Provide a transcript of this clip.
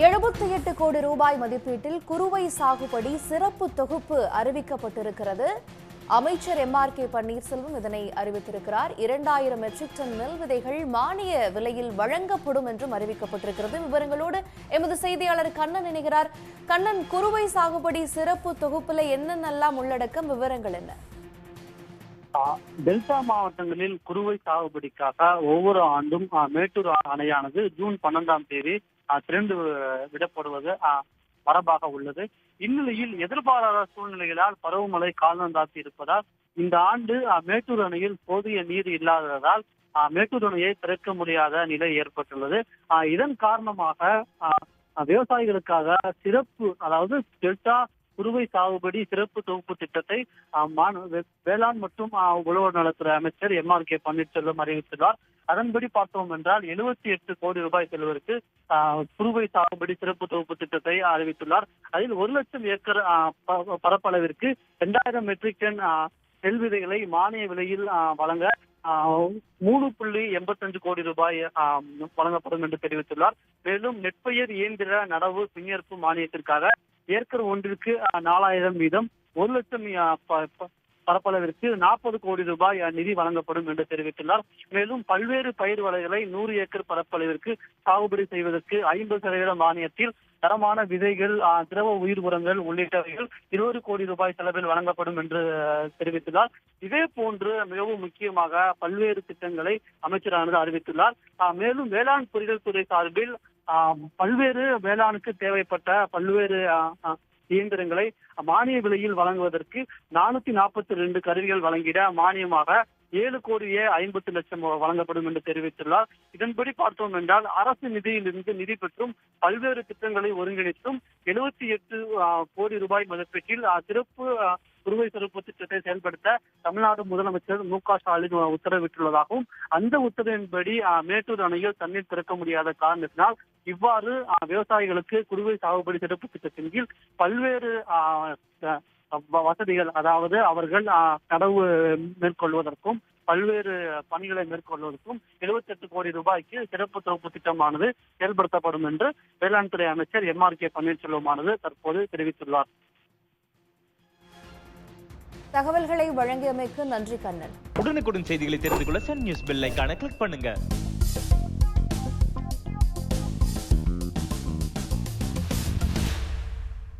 78 கோடி ரூபாய் மதிப்பீட்டில் குறுவை சாகுபடி சிறப்பு தொகுப்பு அறிவிக்கப்பட்டிருக்கிறது. அமைச்சர் எம்.ஆர்.கே. பன்னீர்செல்வம் இதனை அறிவித்திருக்கிறார். 2000 மெட்ரிக் டன் நெல் விதைகள் மானிய விலையில் வழங்கப்படும் என்றும் அறிவிக்கப்பட்டிருக்கிறது. விவரங்களோடு எமது செய்தியாளர் கண்ணன் இணைகிறார். கண்ணன், குறுவை சாகுபடி சிறப்பு தொகுப்புல என்னென்னலாம் உள்ளடக்கம், விவரங்கள் என்ன? டெல்டா மாவட்டங்களில் குறுவை சாகுபடிக்காக ஒவ்வொரு ஆண்டும் மேட்டூர் அணையானது ஜூன் 12ஆம் தேதி திறந்து விடப்படுவது மரபாக உள்ளது. இந்நிலையில் எதிர்பாராத சூழ்நிலைகளால் பருவமழை காலந்தாத்தி இருப்பதால் இந்த ஆண்டு மேட்டூர் அணையில் போதிய நீர் இல்லாததால் மேட்டூர் அணையை திறக்க முடியாத நிலை ஏற்பட்டுள்ளது. இதன் காரணமாக விவசாயிகளுக்காக சிறப்பு, அதாவது டெல்டா குறுவை சாகுபடி சிறப்பு தொகுப்பு திட்டத்தை வேளாண் மற்றும் உழவர் நலத்துறை அமைச்சர் எம்.ஆர்.கே. பன்னீர்செல்வம் அறிவித்துள்ளார். அதன்படி பார்த்தோம் என்றால் 78 கோடி ரூபாய் செலவிற்கு குறுவை சாகுபடி சிறப்பு தொகுப்பு திட்டத்தை அறிவித்துள்ளார். அதில் 1 லட்சம் ஏக்கர் பரப்பளவிற்கு 2000 மெட்ரிக் டன் நெல் விதைகளை மானிய விலையில் வழங்க 3.85 கோடி ரூபாய் வழங்கப்படும் என்று தெரிவித்துள்ளார். மேலும் நெற்பயிர் இயந்திர நடவு பின்னேற்பு மானியத்திற்காக ஏக்கர் ஒன்றிற்கு 4000 வீதம் 1 லட்சம் பரப்பளவிற்கு 40 கோடி ரூபாய் நிதி வழங்கப்படும் என்று தெரிவித்துள்ளார். மேலும் பல்வேறு பயிர் வகைகளை 100 ஏக்கர் பரப்பளவிற்கு சாகுபடி செய்வதற்கு 50% மானியத்தில் தரமான விதைகள், திரவ உயிர் உரங்கள் உள்ளிட்டவைகள் 20 கோடி ரூபாய் செலவில் வழங்கப்படும் என்று தெரிவித்துள்ளார். இதே போன்று மிகவும் முக்கியமாக பல்வேறு திட்டங்களை அமைச்சரானது அறிவித்துள்ளார். மேலும் வேளாண் பொறியியல் துறை சார்பில் பல்வேறு வேளாணுக்கு தேவைப்பட்ட பல்வேறு இயந்திரங்களை மானிய விலையில் வழங்குவதற்கு 442 கருவிகள் வழங்கிட மானியமாக 7,50,00,000 வழங்கப்படும் என்று தெரிவித்துள்ளார். இதன்படி பார்த்தோம் என்றால் அரசு நிதியிலிருந்து நிதி பெற்றும் பல்வேறு திட்டங்களை ஒருங்கிணைத்தும் 78 கோடி ரூபாய் மதிப்பீட்டில் சிறப்பு குறுவை சிறப்பு திட்டத்தை செயல்படுத்த தமிழ்நாடு முதலமைச்சர் மு.க. ஸ்டாலின் உத்தரவிட்டுள்ளதாகவும், அந்த உத்தரவின்படி மேட்டூர் அணையில் தண்ணீர் திறக்க முடியாத காரணத்தினால் இவ்வாறு விவசாயிகளுக்கு குறுவை சாகுபடி சிறப்பு திட்டத்தின் கீழ் பல்வேறு வசதிகள், அதாவது அவர்கள் நடவு மேற்கொள்வதற்கும் பல்வேறு பணிகளை மேற்கொள்வதற்கும் 78 கோடி ரூபாய்க்கு சிறப்பு தொகுப்பு திட்டமானது செயல்படுத்தப்படும் என்று வேளாண் துறை அமைச்சர் எம்.ஆர்.கே. பன்னீர்செல்வமானது தற்போது தெரிவித்துள்ளார். தகவல்களை வழங்கியமைக்கு நன்றி கண்ணன். உடனுக்குடன் செய்திகளை தெரிந்து கொள்ள சன் நியூஸ் பெல் ஐகானை கிளிக் பண்ணுங்க.